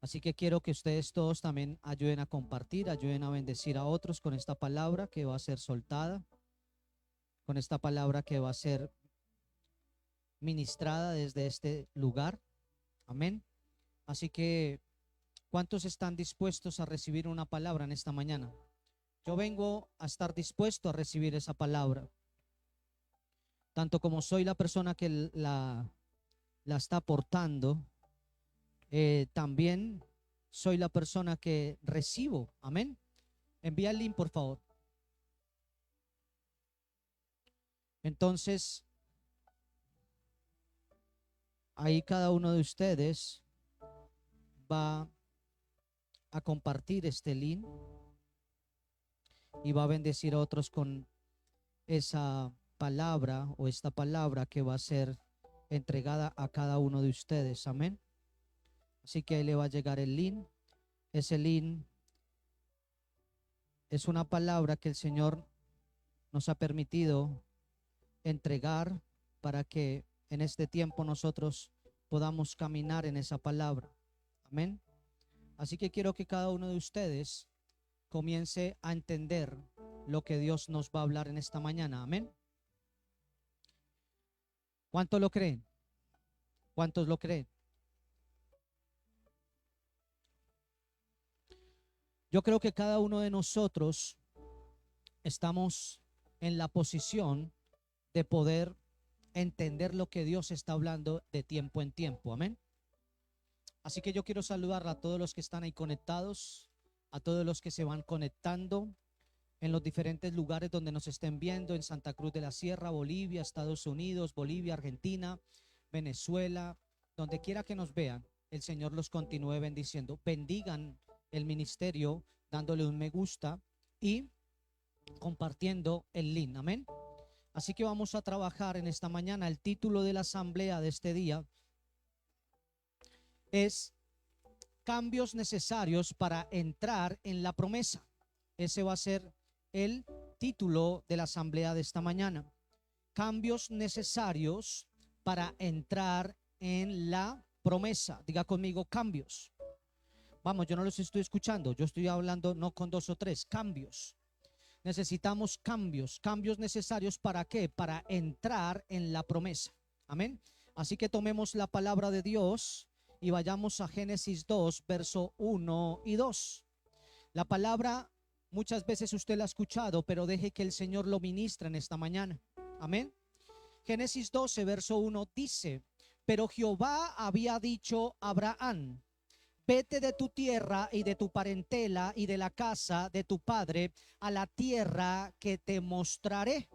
Así que quiero que ustedes todos también ayuden a compartir, ayuden a bendecir a otros con esta palabra que va a ser soltada, con esta palabra que va a ser ministrada desde este lugar. Amén. Así que, ¿cuántos están dispuestos a recibir una palabra en esta mañana? Yo vengo a estar dispuesto a recibir esa palabra, tanto como soy la persona que la está aportando, también soy la persona que recibo. Amén. Envía el link, por favor. Entonces, ahí cada uno de ustedes va a compartir este link y va a bendecir a otros con esa palabra o esta palabra que va a ser entregada a cada uno de ustedes. Amén. Así que ahí le va a llegar el link. Ese link es una palabra que el Señor nos ha permitido entregar para que en este tiempo nosotros podamos caminar en esa palabra. Amén. Así que quiero que cada uno de ustedes comience a entender lo que Dios nos va a hablar en esta mañana. Amén. ¿Cuántos lo creen? ¿Cuántos lo creen? Yo creo que cada uno de nosotros estamos en la posición de poder entender lo que Dios está hablando de tiempo en tiempo. Amén. Así que yo quiero saludar a todos los que están ahí conectados, a todos los que se van conectando en los diferentes lugares donde nos estén viendo, en Santa Cruz de la Sierra, Bolivia, Estados Unidos, Bolivia, Argentina, Venezuela, donde quiera que nos vean. El Señor los continúe bendiciendo. Bendigan el ministerio dándole un me gusta y compartiendo el link. Amén. Así que vamos a trabajar en esta mañana. El título de la asamblea de este día es cambios necesarios para entrar en la promesa. Ese va a ser el título de la asamblea de esta mañana. Cambios necesarios para entrar en la promesa. Diga conmigo, cambios. Vamos, yo no los estoy escuchando, yo estoy hablando no con dos o tres, cambios. Necesitamos cambios, cambios necesarios ¿para qué? Para entrar en la promesa. Amén. Así que tomemos la palabra de Dios y vayamos a Génesis 2, verso 1 y 2. La palabra muchas veces usted la ha escuchado, pero deje que el Señor lo ministre en esta mañana. Amén. Génesis 12, verso 1 dice: pero Jehová había dicho a Abraham: vete de tu tierra y de tu parentela y de la casa de tu padre a la tierra que te mostraré.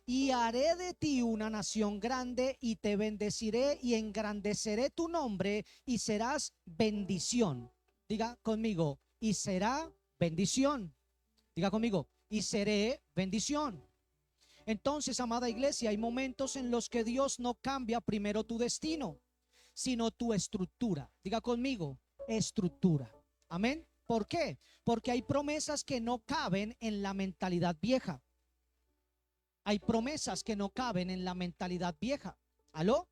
Y haré de ti una nación grande y te bendeciré y engrandeceré tu nombre y serás bendición. Diga conmigo, y será bendición. Diga conmigo, y seré bendición. Entonces, amada iglesia, hay momentos en los que Dios no cambia primero tu destino, sino tu estructura. Diga conmigo, estructura. Amén. ¿Por qué? Porque hay promesas que no caben en la mentalidad vieja. Hay promesas que no caben en la mentalidad vieja. ¿Aló?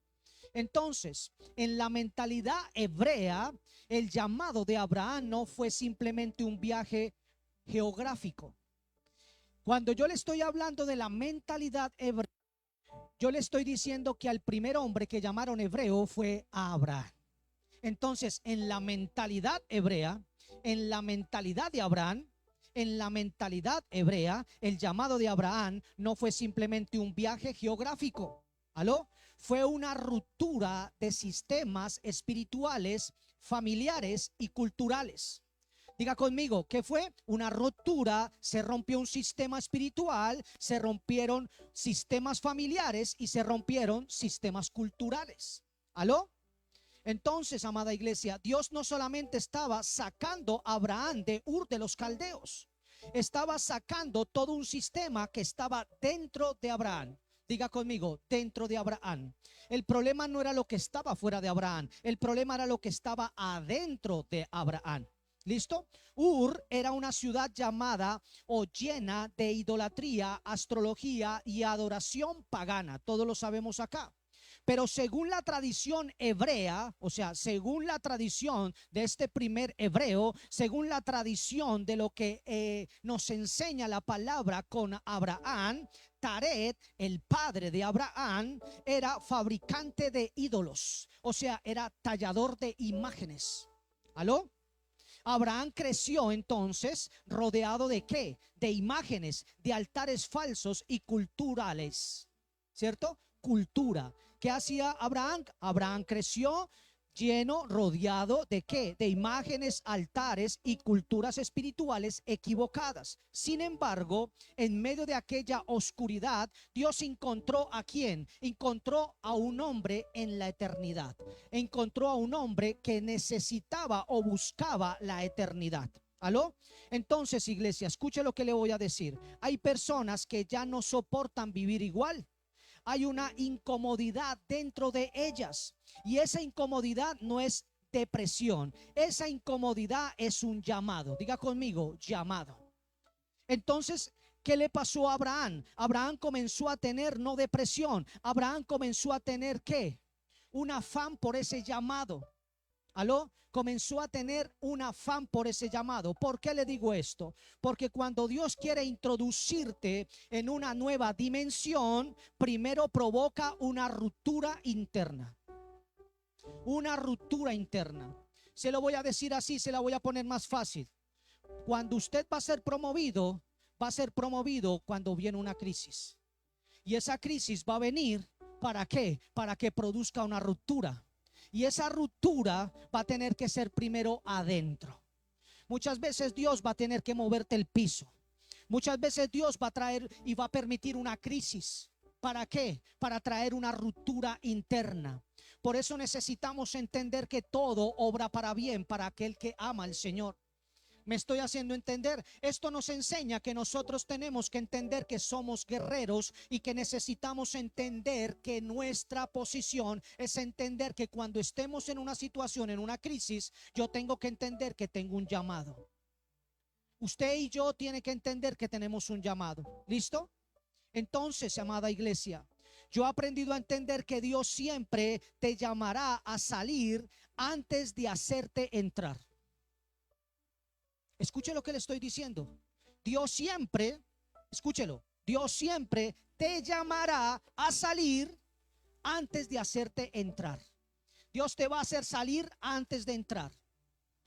Entonces, en la mentalidad hebrea, el llamado de Abraham no fue simplemente un viaje geográfico. Cuando yo le estoy hablando de la mentalidad hebrea, yo le estoy diciendo que al primer hombre que llamaron hebreo fue a Abraham. Entonces, en la mentalidad hebrea, en la mentalidad de Abraham, en la mentalidad hebrea, el llamado de Abraham no fue simplemente un viaje geográfico. ¿Aló? Fue una ruptura de sistemas espirituales, familiares y culturales. Diga conmigo, ¿qué fue? Una ruptura, se rompió un sistema espiritual, se rompieron sistemas familiares y se rompieron sistemas culturales. ¿Aló? Entonces, amada iglesia, Dios no solamente estaba sacando a Abraham de Ur de los Caldeos, estaba sacando todo un sistema que estaba dentro de Abraham. Diga conmigo, dentro de Abraham. El problema no era lo que estaba fuera de Abraham, el problema era lo que estaba adentro de Abraham. ¿Listo? Ur era una ciudad llamada o llena de idolatría, astrología y adoración pagana. Todos lo sabemos acá. Pero según la tradición hebrea, o sea, según la tradición de este primer hebreo, según la tradición de lo que nos enseña la palabra con Abraham, Taret, el padre de Abraham, era fabricante de ídolos, o sea, era tallador de imágenes. ¿Aló? Abraham creció entonces rodeado de ¿qué? De imágenes, de altares falsos y culturales, ¿cierto? Cultura. ¿Qué hacía Abraham? Abraham creció lleno, rodeado de ¿qué? De imágenes, altares y culturas espirituales equivocadas. Sin embargo, en medio de aquella oscuridad, Dios encontró ¿a quién? Encontró a un hombre en la eternidad. Encontró a un hombre que necesitaba o buscaba la eternidad. ¿Aló? Entonces, iglesia, escuche lo que le voy a decir. Hay personas que ya no soportan vivir igual. Hay una incomodidad dentro de ellas, y esa incomodidad no es depresión, esa incomodidad es un llamado. Diga conmigo, llamado. Entonces, ¿qué le pasó a Abraham? Abraham comenzó a tener no depresión, Abraham comenzó a tener ¿qué? Un afán por ese llamado. ¿Aló? Comenzó a tener un afán por ese llamado. ¿Por qué le digo esto? Porque cuando Dios quiere introducirte en una nueva dimensión, primero provoca una ruptura interna. Una ruptura interna. Se lo voy a decir así, se la voy a poner más fácil. Cuando usted va a ser promovido cuando viene una crisis. Y esa crisis va a venir, ¿para qué? Para que produzca una ruptura. Y esa ruptura va a tener que ser primero adentro. Muchas veces Dios va a tener que moverte el piso. Muchas veces Dios va a traer y va a permitir una crisis. ¿Para qué? Para traer una ruptura interna. Por eso necesitamos entender que todo obra para bien para aquel que ama al Señor. ¿Me estoy haciendo entender? Esto nos enseña que nosotros tenemos que entender que somos guerreros y que necesitamos entender que nuestra posición es entender que cuando estemos en una situación, en una crisis, yo tengo que entender que tengo un llamado. Usted y yo tiene que entender que tenemos un llamado. ¿Listo? Entonces, amada iglesia, yo he aprendido a entender que Dios siempre te llamará a salir antes de hacerte entrar. Escuche lo que le estoy diciendo. Dios siempre, escúchelo, Dios siempre te llamará a salir antes de hacerte entrar. Dios te va a hacer salir antes de entrar.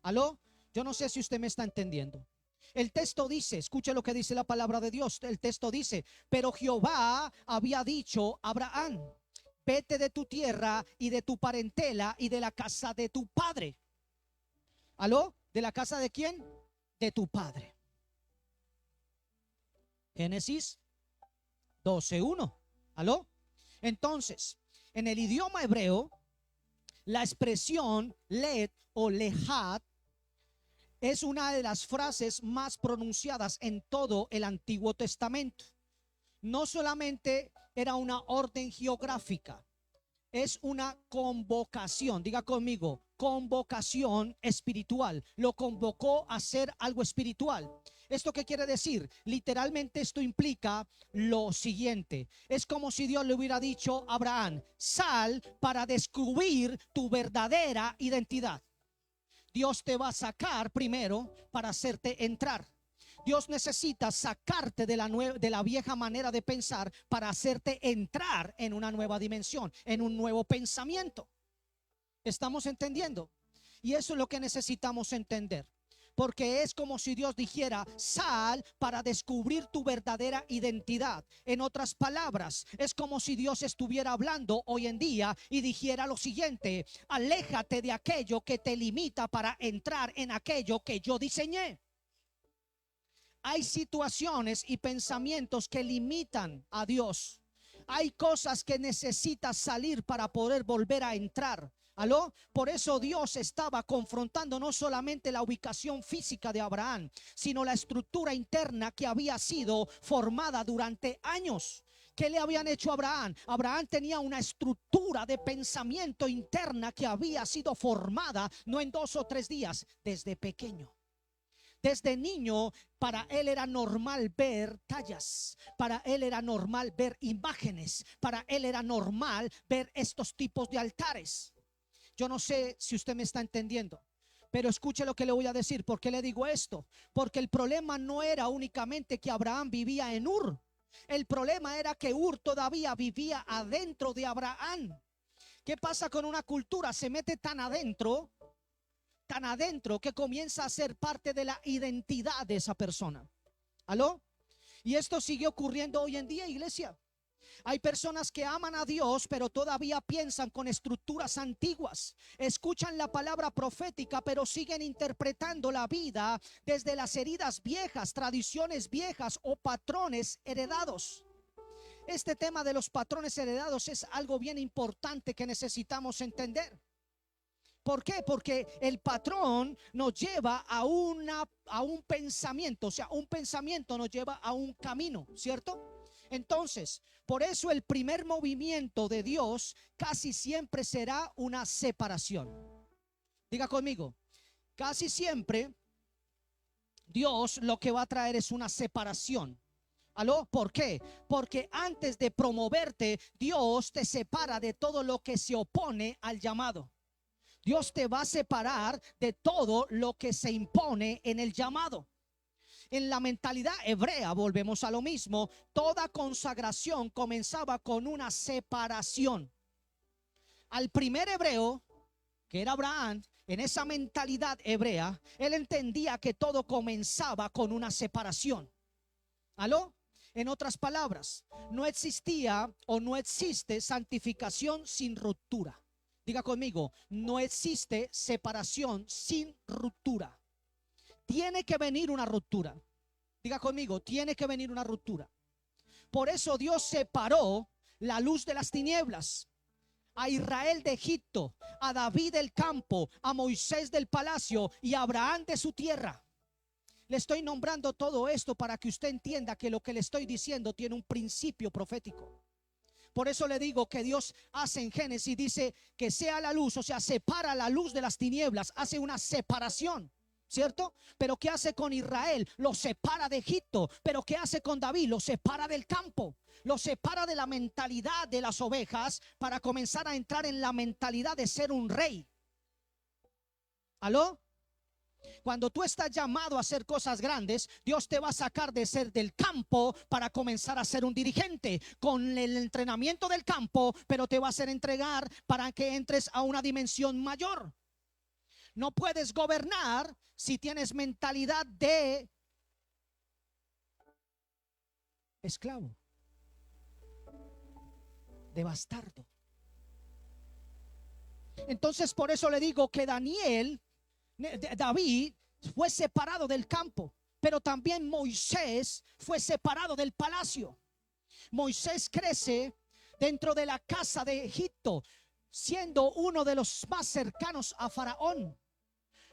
¿Aló? Yo no sé si usted me está entendiendo. El texto dice, escuche lo que dice la palabra de Dios. El texto dice, pero Jehová había dicho a Abraham, vete de tu tierra y de tu parentela y de la casa de tu padre. ¿Aló? ¿De la casa de quién? De tu padre. Génesis 12:1. ¿Aló? Entonces, en el idioma hebreo, la expresión let o lehat es una de las frases más pronunciadas en todo el Antiguo Testamento. No solamente era una orden geográfica, es una convocación. Diga conmigo, convocación espiritual. Lo convocó a hacer algo espiritual. ¿Esto qué quiere decir? Literalmente esto implica lo siguiente. Es como si Dios le hubiera dicho a Abraham, sal para descubrir tu verdadera identidad. Dios te va a sacar primero para hacerte entrar. Dios necesita sacarte de la vieja manera de pensar para hacerte entrar en una nueva dimensión, en un nuevo pensamiento. ¿Estamos entendiendo? Y eso es lo que necesitamos entender. Porque es como si Dios dijera, sal para descubrir tu verdadera identidad. En otras palabras, es como si Dios estuviera hablando hoy en día y dijera lo siguiente, aléjate de aquello que te limita para entrar en aquello que yo diseñé. Hay situaciones y pensamientos que limitan a Dios. Hay cosas que necesitas salir para poder volver a entrar. ¿Aló? Por eso Dios estaba confrontando no solamente la ubicación física de Abraham, sino la estructura interna que había sido formada durante años. ¿Qué le habían hecho a Abraham? Abraham tenía una estructura de pensamiento interna que había sido formada no en 2 o 3 días, desde pequeño. Desde niño, para él era normal ver tallas, para él era normal ver imágenes, para él era normal ver estos tipos de altares. Yo no sé si usted me está entendiendo, pero escuche lo que le voy a decir. ¿Por qué le digo esto? Porque el problema no era únicamente que Abraham vivía en Ur. El problema era que Ur todavía vivía adentro de Abraham. ¿Qué pasa con una cultura? Se mete tan adentro que comienza a ser parte de la identidad de esa persona. ¿Aló? Y esto sigue ocurriendo hoy en día, iglesia. Hay personas que aman a Dios, pero todavía piensan con estructuras antiguas. Escuchan la palabra profética, pero siguen interpretando la vida desde las heridas viejas, tradiciones viejas o patrones heredados. Este tema de los patrones heredados es algo bien importante que necesitamos entender. ¿Por qué? Porque el patrón nos lleva a un pensamiento, o sea, un pensamiento nos lleva a un camino, ¿cierto? Entonces, por eso el primer movimiento de Dios casi siempre será una separación. Diga conmigo, casi siempre Dios lo que va a traer es una separación. ¿Aló? ¿Por qué? Porque antes de promoverte, Dios te separa de todo lo que se opone al llamado. Dios te va a separar de todo lo que se impone en el llamado. En la mentalidad hebrea, volvemos a lo mismo, toda consagración comenzaba con una separación. Al primer hebreo, que era Abraham, en esa mentalidad hebrea, él entendía que todo comenzaba con una separación. ¿Aló? En otras palabras, no existía o no existe santificación sin ruptura. Diga conmigo, no existe separación sin ruptura. Tiene que venir una ruptura. Diga conmigo, tiene que venir una ruptura. Por eso Dios separó la luz de las tinieblas. A Israel de Egipto, a David del campo, a Moisés del palacio y a Abraham de su tierra. Le estoy nombrando todo esto para que usted entienda que lo que le estoy diciendo tiene un principio profético. Por eso le digo que Dios hace en Génesis, dice que sea la luz, o sea, separa la luz de las tinieblas, hace una separación, ¿cierto? Pero ¿qué hace con Israel? Lo separa de Egipto. Pero ¿qué hace con David? Lo separa del campo, lo separa de la mentalidad de las ovejas para comenzar a entrar en la mentalidad de ser un rey. ¿Aló? Cuando tú estás llamado a hacer cosas grandes, Dios te va a sacar de ser del campo para comenzar a ser un dirigente con el entrenamiento del campo, pero te va a hacer entregar para que entres a una dimensión mayor. No puedes gobernar si tienes mentalidad de esclavo, de bastardo. Entonces, por eso le digo que David fue separado del campo, pero también Moisés fue separado del palacio. Moisés crece dentro de la casa de Egipto, siendo uno de los más cercanos a Faraón.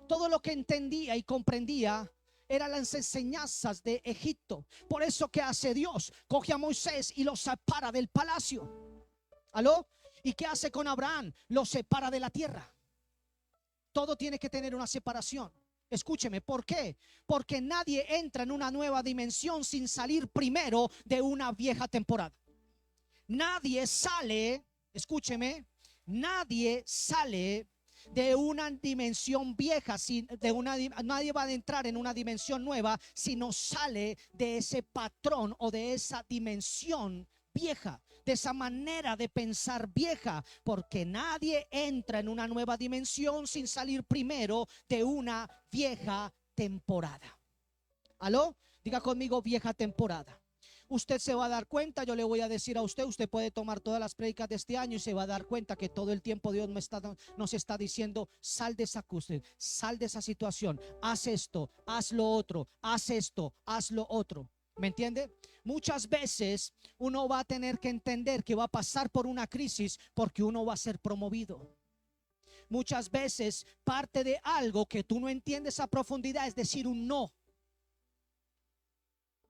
Todo lo que entendía y comprendía eran las enseñanzas de Egipto. Por eso, ¿qué hace Dios? Coge a Moisés y lo separa del palacio. ¿Aló? ¿Y qué hace con Abraham? Lo separa de la tierra. Todo tiene que tener una separación. Escúcheme, ¿por qué? Porque nadie entra en una nueva dimensión sin salir primero de una vieja temporada. Nadie sale, escúcheme, nadie sale de una dimensión vieja, nadie va a entrar en una dimensión nueva si no sale de ese patrón o de esa dimensión vieja, de esa manera de pensar vieja, porque nadie entra en una nueva dimensión sin salir primero de una vieja temporada. ¿Aló? Diga conmigo, vieja temporada. Usted se va a dar cuenta, yo le voy a decir a usted, usted puede tomar todas las prédicas de este año y se va a dar cuenta que todo el tiempo Dios nos está diciendo: sal de esa cosa, sal de esa situación, haz esto, haz lo otro, haz esto, haz lo otro. ¿Me entiende? Muchas veces uno va a tener que entender que va a pasar por una crisis porque uno va a ser promovido. Muchas veces parte de algo que tú no entiendes a profundidad es decir un no.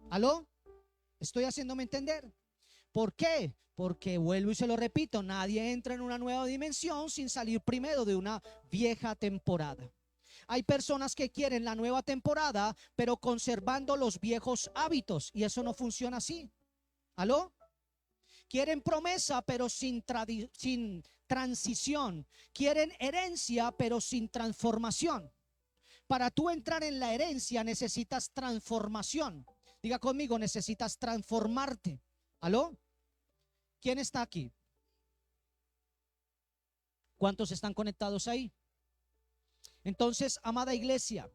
¿Aló? ¿Estoy haciéndome entender? ¿Por qué? Porque vuelvo y se lo repito, nadie entra en una nueva dimensión sin salir primero de una vieja temporada. Hay personas que quieren la nueva temporada, pero conservando los viejos hábitos, y eso no funciona así. ¿Aló? Quieren promesa, pero sin transición. Quieren herencia, pero sin transformación. Para tú entrar en la herencia necesitas transformación. Diga conmigo, necesitas transformarte. ¿Aló? ¿Quién está aquí? ¿Cuántos están conectados ahí? Entonces, amada iglesia,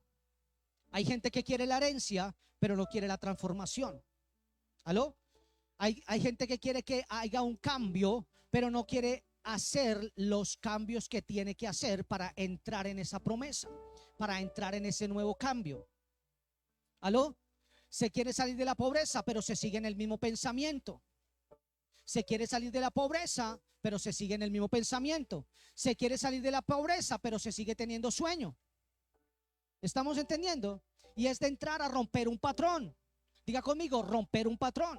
hay gente que quiere la herencia, pero no quiere la transformación. ¿Aló? Hay gente que quiere que haya un cambio, pero no quiere hacer los cambios que tiene que hacer para entrar en esa promesa, para entrar en ese nuevo cambio. ¿Aló? Se quiere salir de la pobreza, pero se sigue en el mismo pensamiento. Se quiere salir de la pobreza, pero se sigue en el mismo pensamiento. Se quiere salir de la pobreza, pero se sigue teniendo sueño. ¿Estamos entendiendo? Y es de entrar a romper un patrón. Diga conmigo, romper un patrón.